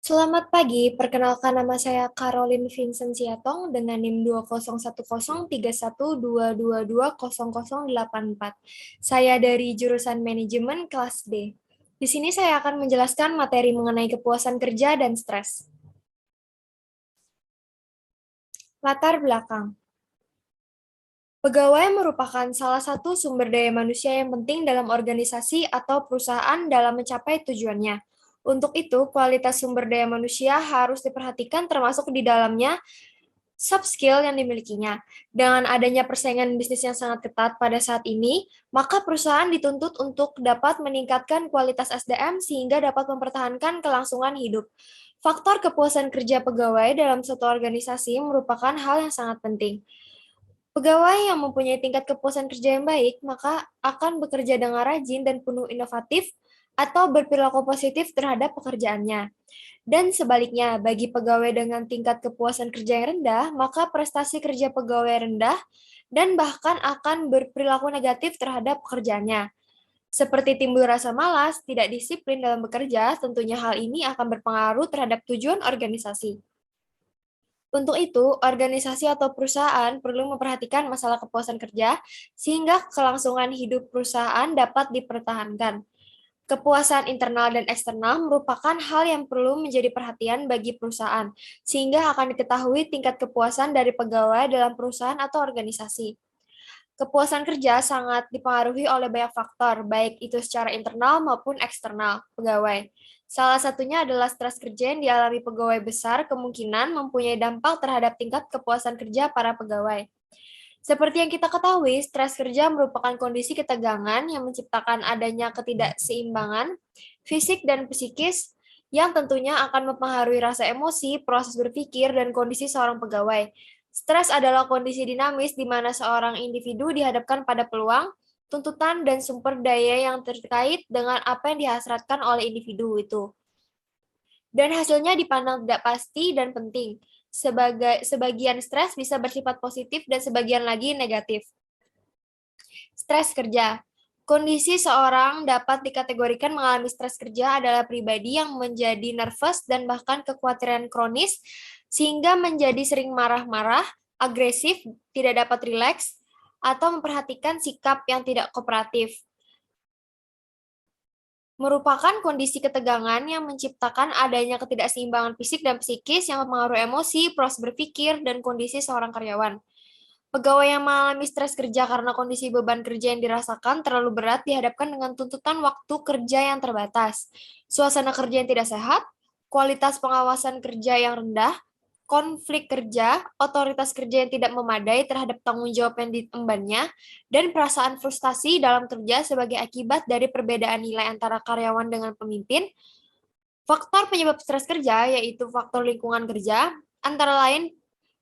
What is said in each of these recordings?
Selamat pagi, perkenalkan nama saya Caroline Vincent Siatong dengan NIM 20103132220084. Saya dari jurusan Manajemen kelas D. Di sini saya akan menjelaskan materi mengenai kepuasan kerja dan stres. Latar belakang. Pegawai merupakan salah satu sumber daya manusia yang penting dalam organisasi atau perusahaan dalam mencapai tujuannya. Untuk itu, kualitas sumber daya manusia harus diperhatikan termasuk di dalamnya soft skill yang dimilikinya. Dengan adanya persaingan bisnis yang sangat ketat pada saat ini, maka perusahaan dituntut untuk dapat meningkatkan kualitas SDM sehingga dapat mempertahankan kelangsungan hidup. Faktor kepuasan kerja pegawai dalam suatu organisasi merupakan hal yang sangat penting. Pegawai yang mempunyai tingkat kepuasan kerja yang baik, maka akan bekerja dengan rajin dan penuh inovatif atau berperilaku positif terhadap pekerjaannya. Dan sebaliknya, bagi pegawai dengan tingkat kepuasan kerja yang rendah, maka prestasi kerja pegawai rendah dan bahkan akan berperilaku negatif terhadap pekerjaannya. Seperti timbul rasa malas, tidak disiplin dalam bekerja, tentunya hal ini akan berpengaruh terhadap tujuan organisasi. Untuk itu, organisasi atau perusahaan perlu memperhatikan masalah kepuasan kerja sehingga kelangsungan hidup perusahaan dapat dipertahankan. Kepuasan internal dan eksternal merupakan hal yang perlu menjadi perhatian bagi perusahaan, sehingga akan diketahui tingkat kepuasan dari pegawai dalam perusahaan atau organisasi. Kepuasan kerja sangat dipengaruhi oleh banyak faktor, baik itu secara internal maupun eksternal pegawai. Salah satunya adalah stres kerja yang dialami pegawai besar kemungkinan mempunyai dampak terhadap tingkat kepuasan kerja para pegawai. Seperti yang kita ketahui, stres kerja merupakan kondisi ketegangan yang menciptakan adanya ketidakseimbangan fisik dan psikis yang tentunya akan mempengaruhi rasa emosi, proses berpikir, dan kondisi seorang pegawai. Stres adalah kondisi dinamis di mana seorang individu dihadapkan pada peluang, tuntutan, dan sumber daya yang terkait dengan apa yang dihasratkan oleh individu itu. Dan hasilnya dipandang tidak pasti dan penting. Sebagian stres bisa bersifat positif dan sebagian lagi negatif. Stres kerja. Kondisi seorang dapat dikategorikan mengalami stres kerja adalah pribadi yang menjadi nervous dan bahkan kekhawatiran kronis sehingga menjadi sering marah-marah, agresif, tidak dapat rileks, atau memperhatikan sikap yang tidak kooperatif. Merupakan kondisi ketegangan yang menciptakan adanya ketidakseimbangan fisik dan psikis yang mempengaruhi emosi, proses berpikir, dan kondisi seorang karyawan. Pegawai yang mengalami stres kerja karena kondisi beban kerja yang dirasakan terlalu berat dihadapkan dengan tuntutan waktu kerja yang terbatas, suasana kerja yang tidak sehat, kualitas pengawasan kerja yang rendah, konflik kerja, otoritas kerja yang tidak memadai terhadap tanggung jawab yang diembannya, dan perasaan frustasi dalam kerja sebagai akibat dari perbedaan nilai antara karyawan dengan pemimpin. Faktor penyebab stres kerja yaitu faktor lingkungan kerja, antara lain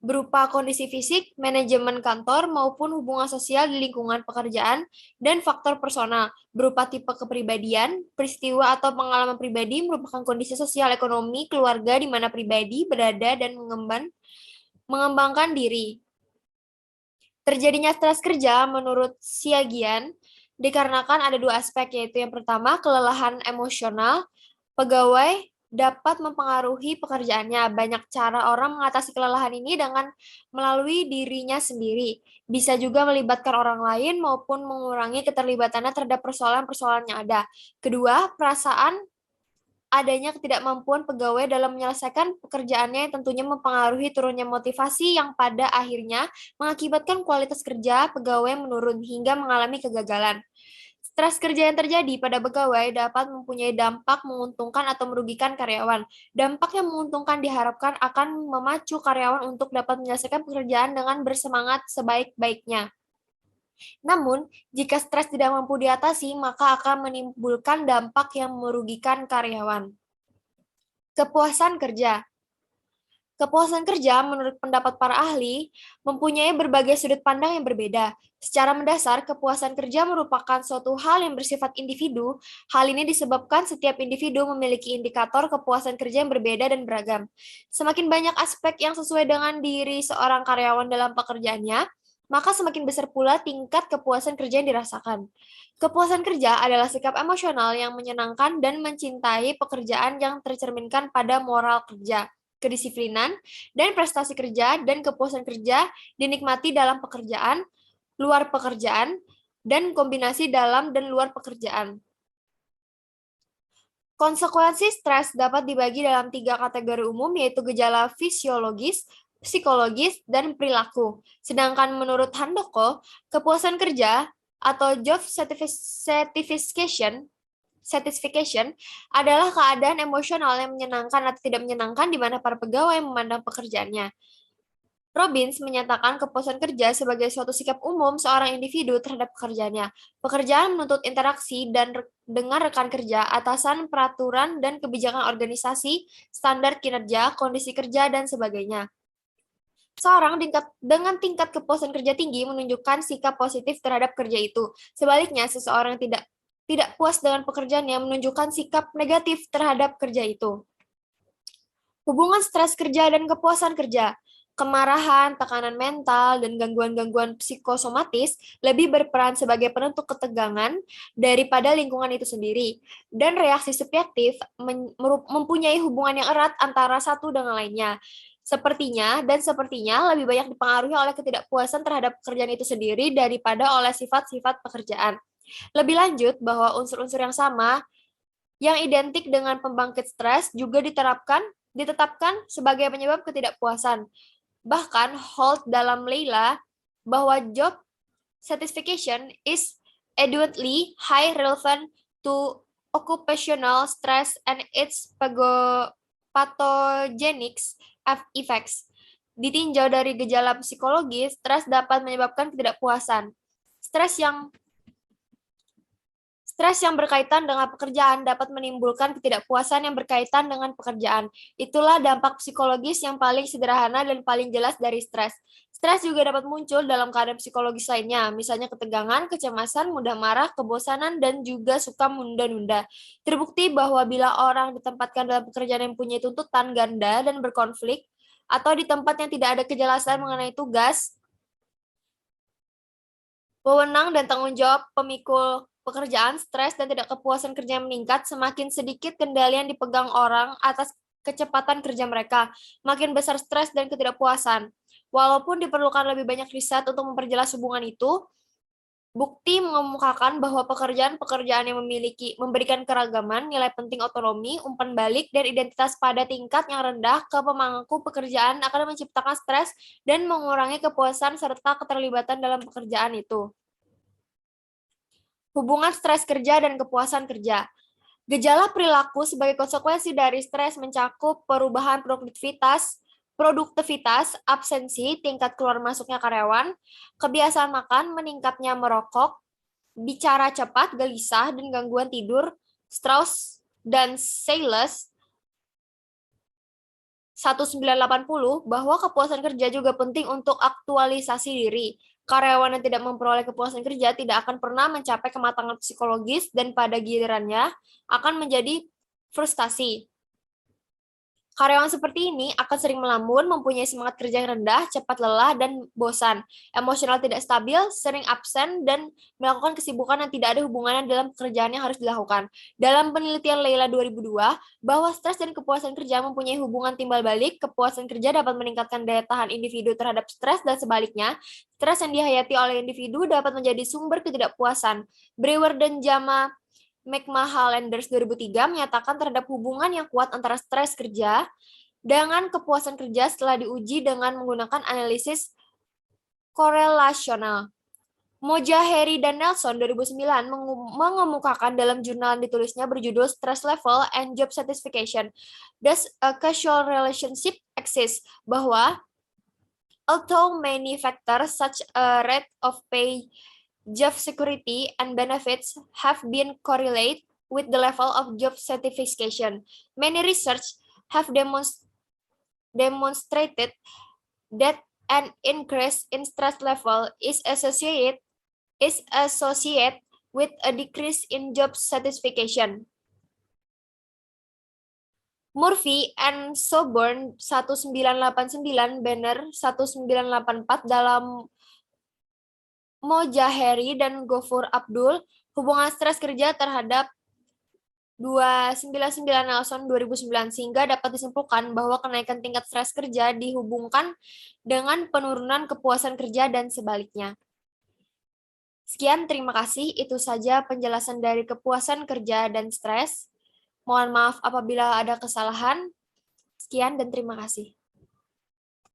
berupa kondisi fisik, manajemen kantor, maupun hubungan sosial di lingkungan pekerjaan, dan faktor personal, berupa tipe kepribadian, peristiwa atau pengalaman pribadi merupakan kondisi sosial ekonomi keluarga di mana pribadi berada dan mengembangkan diri. Terjadinya stres kerja menurut Siagian dikarenakan ada dua aspek, yaitu yang pertama kelelahan emosional. Pegawai dapat mempengaruhi pekerjaannya. Banyak cara orang mengatasi kelelahan ini dengan melalui dirinya sendiri. Bisa juga melibatkan orang lain maupun mengurangi keterlibatannya terhadap persoalan-persoalan yang ada. Kedua, perasaan adanya ketidakmampuan pegawai dalam menyelesaikan pekerjaannya yang tentunya mempengaruhi turunnya motivasi yang pada akhirnya mengakibatkan kualitas kerja pegawai menurun hingga mengalami kegagalan. Stres kerja yang terjadi pada pegawai dapat mempunyai dampak menguntungkan atau merugikan karyawan. Dampak yang menguntungkan diharapkan akan memacu karyawan untuk dapat menyelesaikan pekerjaan dengan bersemangat sebaik-baiknya. Namun, jika stres tidak mampu diatasi, maka akan menimbulkan dampak yang merugikan karyawan. Kepuasan kerja. Kepuasan kerja, menurut pendapat para ahli, mempunyai berbagai sudut pandang yang berbeda. Secara mendasar, kepuasan kerja merupakan suatu hal yang bersifat individu. Hal ini disebabkan setiap individu memiliki indikator kepuasan kerja yang berbeda dan beragam. Semakin banyak aspek yang sesuai dengan diri seorang karyawan dalam pekerjaannya, maka semakin besar pula tingkat kepuasan kerja yang dirasakan. Kepuasan kerja adalah sikap emosional yang menyenangkan dan mencintai pekerjaan yang tercerminkan pada moral kerja, kedisiplinan, dan prestasi kerja, dan kepuasan kerja dinikmati dalam pekerjaan, luar pekerjaan, dan kombinasi dalam dan luar pekerjaan. Konsekuensi stres dapat dibagi dalam 3 kategori umum, yaitu gejala fisiologis, psikologis, dan perilaku. Sedangkan menurut Handoko, kepuasan kerja atau job satisfaction adalah keadaan emosional yang menyenangkan atau tidak menyenangkan di mana para pegawai memandang pekerjaannya. Robbins menyatakan kepuasan kerja sebagai suatu sikap umum seorang individu terhadap pekerjaannya. Pekerjaan menuntut interaksi dengan rekan kerja, atasan, peraturan, dan kebijakan organisasi, standar kinerja, kondisi kerja, dan sebagainya. Seorang dengan tingkat kepuasan kerja tinggi menunjukkan sikap positif terhadap kerja itu. Sebaliknya, seseorang yang tidak puas dengan pekerjaannya menunjukkan sikap negatif terhadap kerja itu. Hubungan stres kerja dan kepuasan kerja. Kemarahan, tekanan mental, dan gangguan-gangguan psikosomatis lebih berperan sebagai penentu ketegangan daripada lingkungan itu sendiri. Dan reaksi subjektif mempunyai hubungan yang erat antara satu dengan lainnya. Sepertinya lebih banyak dipengaruhi oleh ketidakpuasan terhadap pekerjaan itu sendiri daripada oleh sifat-sifat pekerjaan. Lebih lanjut, bahwa unsur-unsur yang sama yang identik dengan pembangkit stres juga ditetapkan sebagai penyebab ketidakpuasan. Bahkan Holt dalam Leila bahwa job satisfaction is evidently high relevant to occupational stress and its pathogenic effects. Ditinjau dari gejala psikologis, stres dapat menyebabkan ketidakpuasan. Stres yang berkaitan dengan pekerjaan dapat menimbulkan ketidakpuasan yang berkaitan dengan pekerjaan. Itulah dampak psikologis yang paling sederhana dan paling jelas dari stres. Stres juga dapat muncul dalam keadaan psikologis lainnya, misalnya ketegangan, kecemasan, mudah marah, kebosanan, dan juga suka menunda-nunda. Terbukti bahwa bila orang ditempatkan dalam pekerjaan yang punya tuntutan ganda dan berkonflik, atau di tempat yang tidak ada kejelasan mengenai tugas, wewenang dan tanggung jawab pemikul pekerjaan, stres dan tidak kepuasan kerja yang meningkat, semakin sedikit kendali yang dipegang orang atas kecepatan kerja mereka, makin besar stres dan ketidakpuasan. Walaupun diperlukan lebih banyak riset untuk memperjelas hubungan itu, bukti mengemukakan bahwa pekerjaan-pekerjaan yang memberikan keragaman, nilai penting otonomi, umpan balik, dan identitas pada tingkat yang rendah ke pemangku pekerjaan akan menciptakan stres dan mengurangi kepuasan serta keterlibatan dalam pekerjaan itu. Hubungan stres kerja dan kepuasan kerja. Gejala perilaku sebagai konsekuensi dari stres mencakup perubahan produktivitas, absensi, tingkat keluar masuknya karyawan, kebiasaan makan, meningkatnya merokok, bicara cepat, gelisah, dan gangguan tidur. Strauss dan Sayles 1980 bahwa kepuasan kerja juga penting untuk aktualisasi diri. Karyawan yang tidak memperoleh kepuasan kerja tidak akan pernah mencapai kematangan psikologis dan pada gilirannya akan menjadi frustasi. Karyawan seperti ini akan sering melamun, mempunyai semangat kerja yang rendah, cepat lelah, dan bosan, emosional tidak stabil, sering absen, dan melakukan kesibukan yang tidak ada hubungannya dalam pekerjaan yang harus dilakukan. Dalam penelitian Leila 2002, bahwa stres dan kepuasan kerja mempunyai hubungan timbal balik, kepuasan kerja dapat meningkatkan daya tahan individu terhadap stres, dan sebaliknya, stres yang dihayati oleh individu dapat menjadi sumber ketidakpuasan. Brewer dan Jama McMahalanders 2003 menyatakan terhadap hubungan yang kuat antara stres kerja dengan kepuasan kerja setelah diuji dengan menggunakan analisis korelasional. Mojaheri dan Nelson 2009 mengemukakan dalam jurnal yang ditulisnya berjudul Stress Level and Job Satisfaction, Does a Causal Relationship Exist? Bahwa although many factors such as rate of pay, job security, and benefits have been correlated with the level of job satisfaction. Many research have demonstrated that an increase in stress level is associated with a decrease in job satisfaction. Murphy and Soborn 1989, Banner 1984 dalam Mojaheri dan Gofur Abdul, hubungan stres kerja terhadap 299 Nelson 2009, sehingga dapat disimpulkan bahwa kenaikan tingkat stres kerja dihubungkan dengan penurunan kepuasan kerja dan sebaliknya. Sekian, terima kasih. Itu saja penjelasan dari kepuasan kerja dan stres. Mohon maaf apabila ada kesalahan. Sekian dan terima kasih.